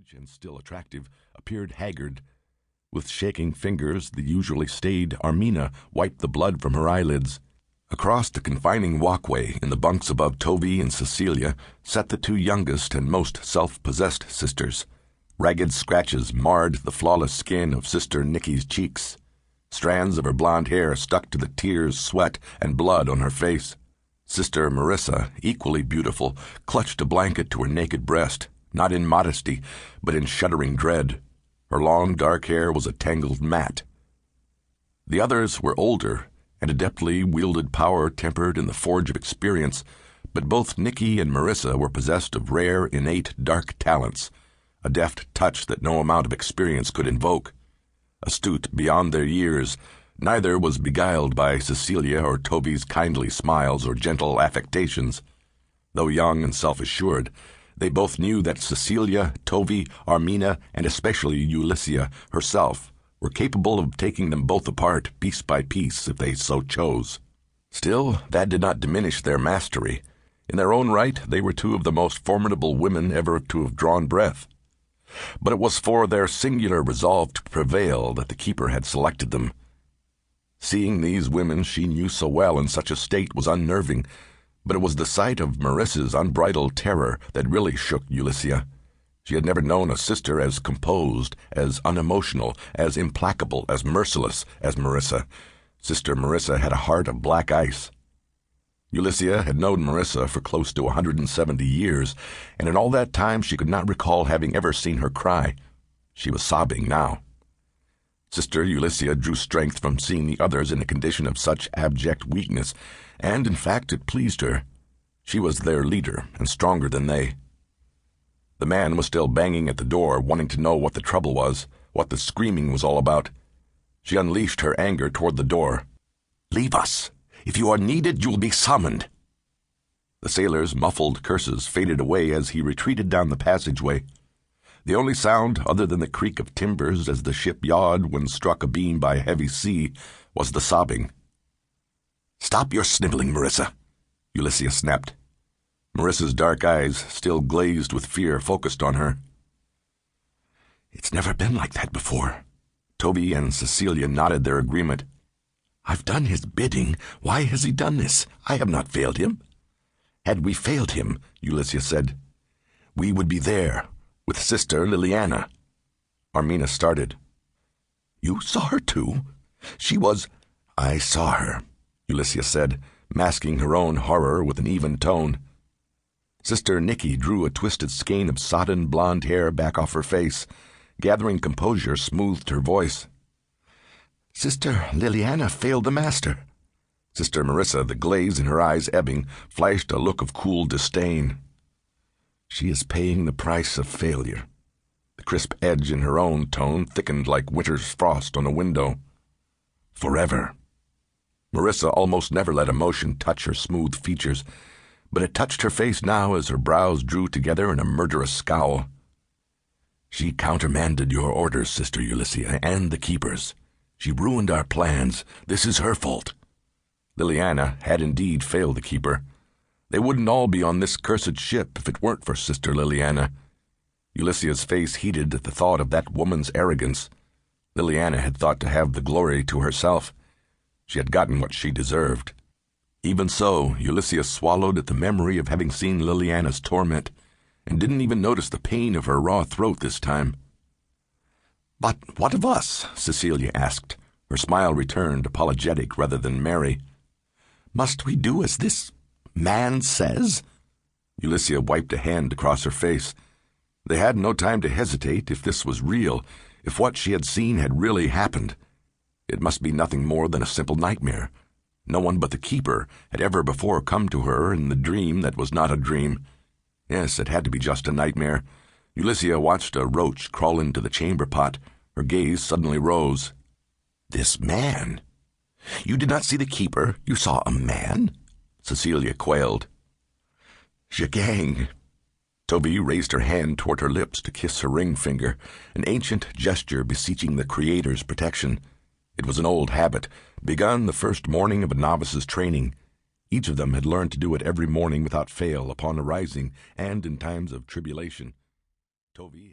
age and still attractive, appeared haggard. With shaking fingers, the usually staid Armina wiped the blood from her eyelids. Across the confining walkway in the bunks above Tovey and Cecilia sat the two youngest and most self-possessed sisters. Ragged scratches marred the flawless skin of Sister Nicky's cheeks. Strands of her blonde hair stuck to the tears, sweat, and blood on her face. Sister Marissa, equally beautiful, clutched a blanket to her naked breast, not in modesty, but in shuddering dread. Her long, dark hair was a tangled mat. The others were older, and adeptly wielded power tempered in the forge of experience, but both Nicky and Marissa were possessed of rare, innate, dark talents, a deft touch that no amount of experience could invoke. Astute beyond their years, neither was beguiled by Cecilia or Tovey's kindly smiles or gentle affectations. Though young and self-assured, they both knew that Cecilia, Tovey, Armina, and especially Ulyssia herself were capable of taking them both apart piece by piece if they so chose. Still, that did not diminish their mastery. In their own right, they were two of the most formidable women ever to have drawn breath. But it was for their singular resolve to prevail that the keeper had selected them. Seeing these women she knew so well in such a state was unnerving, but it was the sight of Marissa's unbridled terror that really shook Ulyssia. She had never known a sister as composed, as unemotional, as implacable, as merciless as Marissa. Sister Marissa had a heart of black ice. Ulyssia had known Marissa for close to 170 years, and in all that time she could not recall having ever seen her cry. She was sobbing now. Sister Ulyssia drew strength from seeing the others in a condition of such abject weakness, and in fact it pleased her. She was their leader, and stronger than they. The man was still banging at the door, wanting to know what the trouble was, what the screaming was all about. She unleashed her anger toward the door. "Leave us! If you are needed, you'll be summoned." The sailor's muffled curses faded away as he retreated down the passageway. The only sound, other than the creak of timbers as the ship yawed when struck abeam by a heavy sea, was the sobbing. "Stop your sniveling, Marissa," Ulyssia snapped. Marissa's dark eyes, still glazed with fear, focused on her. "It's never been like that before." Tovey and Cecilia nodded their agreement. "I've done his bidding. Why has he done this? I have not failed him." "Had we failed him," Ulyssia said, "we would be there, with Sister Liliana." Armina started. "You saw her too? She was—" "I saw her," Ulyssia said, masking her own horror with an even tone. Sister Nicky drew a twisted skein of sodden blonde hair back off her face. Gathering composure, smoothed her voice. "Sister Liliana failed the master." Sister Marissa, the glaze in her eyes ebbing, flashed a look of cool disdain. "She is paying the price of failure." The crisp edge in her own tone thickened like winter's frost on a window. "Forever." Marissa almost never let emotion touch her smooth features, but it touched her face now as her brows drew together in a murderous scowl. "She countermanded your orders, Sister Ulyssia, and the keeper's. She ruined our plans. This is her fault." Liliana had indeed failed the keeper. They wouldn't all be on this cursed ship if it weren't for Sister Liliana. Ulyssia's face heated at the thought of that woman's arrogance. Liliana had thought to have the glory to herself. She had gotten what she deserved. Even so, Ulyssia swallowed at the memory of having seen Liliana's torment, and didn't even notice the pain of her raw throat this time. "But what of us?" Cecilia asked. Her smile returned, apologetic rather than merry. "Must we do as this man says?" Ulyssia wiped a hand across her face. They had no time to hesitate if this was real, if what she had seen had really happened. It must be nothing more than a simple nightmare. No one but the keeper had ever before come to her in the dream that was not a dream. Yes, it had to be just a nightmare. Ulyssia watched a roach crawl into the chamber pot. Her gaze suddenly rose. "This man? You did not see the keeper? You saw a man?" Cecilia quailed. "Jagang." Tovey raised her hand toward her lips to kiss her ring finger, an ancient gesture beseeching the Creator's protection. It was an old habit, begun the first morning of a novice's training. Each of them had learned to do it every morning without fail upon arising and in times of tribulation. Tovey